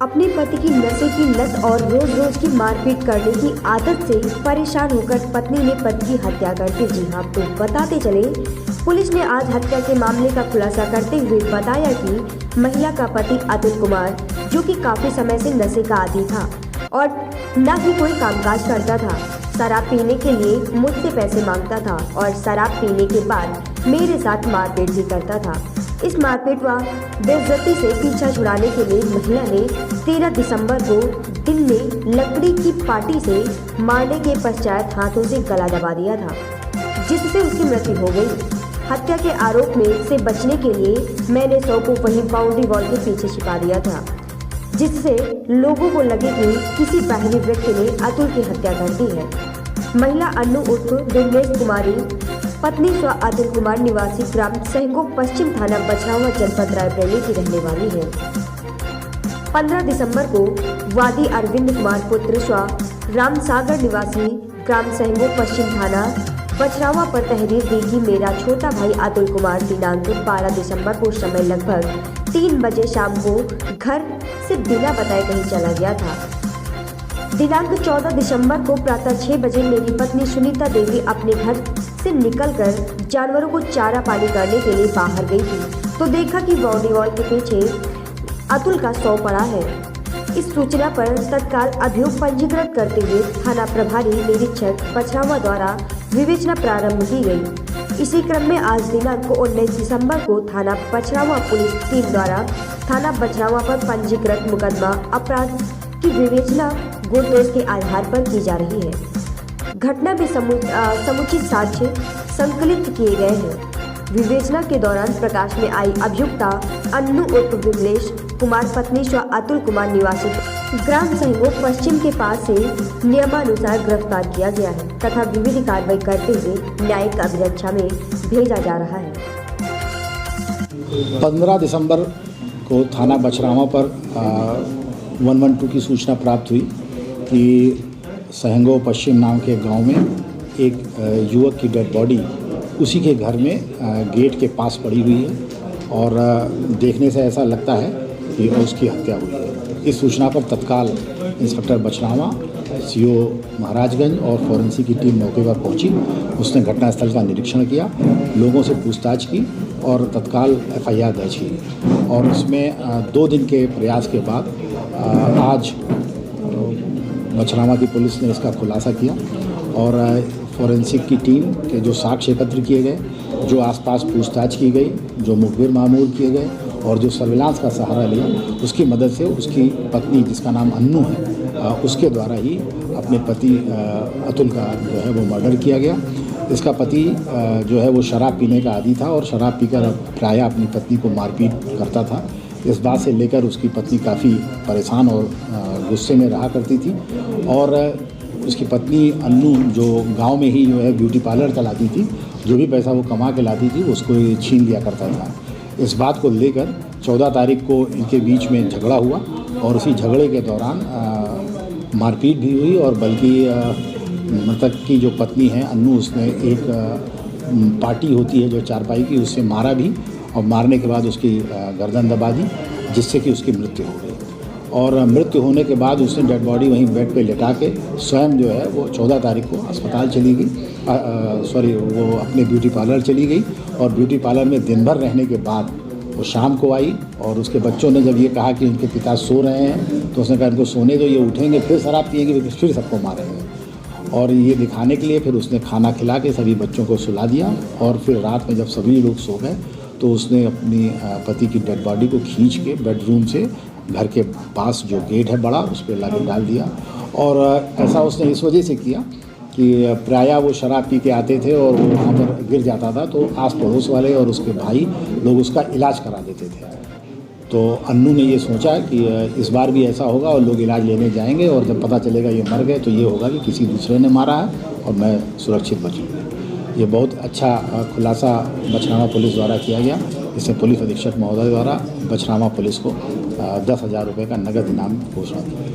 अपने पति की नशे की लत और रोज रोज की मारपीट करने की आदत से परेशान होकर पत्नी ने पति की हत्या कर दी। जी हाँ, तो बताते चले, पुलिस ने आज हत्या के मामले का खुलासा करते हुए बताया कि महिला का पति अतुल कुमार, जो कि काफी समय से नशे का आदी था और न ही कोई कामकाज करता था, शराब पीने के लिए मुझसे पैसे मांगता था और शराब पीने के बाद मेरे साथ मारपीट भी करता था। इस मारपीट व बेइज्जती से पीछा छुड़ाने के लिए महिला ने 13 दिसंबर को दिन में लकड़ी की पार्टी से मारने के पश्चात हाथों से गला दबा दिया था, जिससे उसकी मृत्यु हो गई। हत्या के आरोप में से बचने के लिए मैंने शव को वहीं बाउंड्री वॉल के पीछे छिपा दिया था, जिससे लोगों को लगे कि किसी बाहरी व्यक्ति ने अतुल की हत्या कर दी है। महिला अन्नू उर्फ विमलेश कुमारी पत्नी स्व अतुल कुमार निवासी ग्राम सहंगो पश्चिम थाना बछरावा जनपद रायबरेली की रहने वाली है। 15 दिसंबर को वादी अरविंद कुमार पुत्र स्व रामसागर निवासी ग्राम सहंगो पश्चिम थाना बछरावा पर तहरीर दी कि मेरा छोटा भाई अतुल कुमार दिनांक 12 दिसंबर को समय लगभग 3 बजे शाम को घर से बिना बताए कहीं चला गया था। दिनांक 14 दिसंबर को प्रातः 6 बजे मेरी पत्नी सुनीता देवी अपने घर से निकलकर जानवरों को चारा पानी करने के लिए बाहर गई थी, तो देखा कि बाउंड्री वॉल के पीछे अतुल का शव पड़ा है। इस सूचना पर तत्काल अभियोग पंजीकृत करते हुए थाना प्रभारी निरीक्षक बछरावा द्वारा विवेचना प्रारंभ की गई। इसी क्रम में आज दिनांक 19 दिसंबर को थाना बछरावा पुलिस टीम द्वारा थाना बछरावा पर पंजीकृत मुकदमा अपराध की विवेचना गुणदोष के आधार पर की जा रही है। घटना में समुचित साक्ष्य संकलित किए गए हैं। विवेचना के दौरान प्रकाश में आई अभियुक्ता अन्नू उर्फ विमलेश कुमार पत्नी स्व अतुल कुमार निवासी ग्राम सहंगो पश्चिम के पास से नियमानुसार गिरफ्तार किया गया है तथा विविध कार्रवाई करते हुए न्यायिक अभिरक्षा में भेजा जा रहा है। 15 दिसंबर को थाना बछरावा पर 112 की सूचना प्राप्त हुई कि सहंगो पश्चिम नाम के गांव में एक युवक की डेड बॉडी उसी के घर में गेट के पास पड़ी हुई है और देखने से ऐसा लगता है कि उसकी हत्या हुई है। इस सूचना पर तत्काल इंस्पेक्टर बछरावा, सीओ महाराजगंज और फॉरेंसिक की टीम मौके पर पहुंची। उसने घटनास्थल का निरीक्षण किया, लोगों से पूछताछ की और तत्काल FIR दर्ज की और उसमें 2 दिन के प्रयास के बाद आज बछरावा की पुलिस ने इसका खुलासा किया और फॉरेंसिक की टीम के जो साक्ष्य एकत्र किए गए, जो आसपास पूछताछ की गई, जो मुखबिर मामूल किए गए और जो सर्विलांस का सहारा लिया, उसकी मदद से उसकी पत्नी, जिसका नाम अन्नू है, उसके द्वारा ही अपने पति अतुल का जो है वो मर्डर किया गया। इसका पति जो है वो शराब पीने का आदी था और शराब पीकर प्रायः अपनी पत्नी को मारपीट करता था। इस बात से लेकर उसकी पत्नी काफ़ी परेशान और गुस्से में रहा करती थी और उसकी पत्नी अन्नू जो गांव में ही जो है ब्यूटी पार्लर चलाती थी, जो भी पैसा वो कमा के लाती थी उसको ये छीन लिया करता था। इस बात को लेकर 14 तारीख को इनके बीच में झगड़ा हुआ और उसी झगड़े के दौरान मारपीट भी हुई और बल्कि मृतक की जो पत्नी है अन्नू, उसने एक पार्टी होती है जो चारपाई की, उससे मारा भी और मारने के बाद उसकी गर्दन दबा दी, जिससे कि उसकी मृत्यु हो गई। और मृत्यु होने के बाद उसने डेड बॉडी वहीं बेड पे लेटा के स्वयं जो है वो 14 तारीख को अस्पताल चली गई, वो अपने ब्यूटी पार्लर चली गई और ब्यूटी पार्लर में दिन भर रहने के बाद वो शाम को आई और उसके बच्चों ने जब ये कहा कि उनके पिता सो रहे हैं तो उसने कहा इनको सोने दो, ये उठेंगे फिर शराब पिएंगे फिर सबको मारेंगे। और ये दिखाने के लिए फिर उसने खाना खिला के सभी बच्चों को सुला दिया और फिर रात में जब सभी लोग सो गए तो उसने अपनी पति की डेड बॉडी को खींच के बेडरूम से घर के पास जो गेट है बड़ा, उस पर लाके डाल दिया। और ऐसा उसने इस वजह से किया कि प्रायः वो शराब पी के आते थे और वो वहाँ पर गिर जाता था तो आस पड़ोस वाले और उसके भाई लोग उसका इलाज करा देते थे। तो अन्नू ने ये सोचा कि इस बार भी ऐसा होगा और लोग इलाज लेने जाएंगे और जब पता चलेगा ये मर गए तो ये होगा कि किसी दूसरे ने मारा है और मैं सुरक्षित बचूँगा। ये बहुत अच्छा खुलासा बछरावा पुलिस द्वारा किया गया। इससे पुलिस अधीक्षक महोदय द्वारा बछरावा पुलिस को 10,000 रुपये का नगद इनाम घोषणा किया।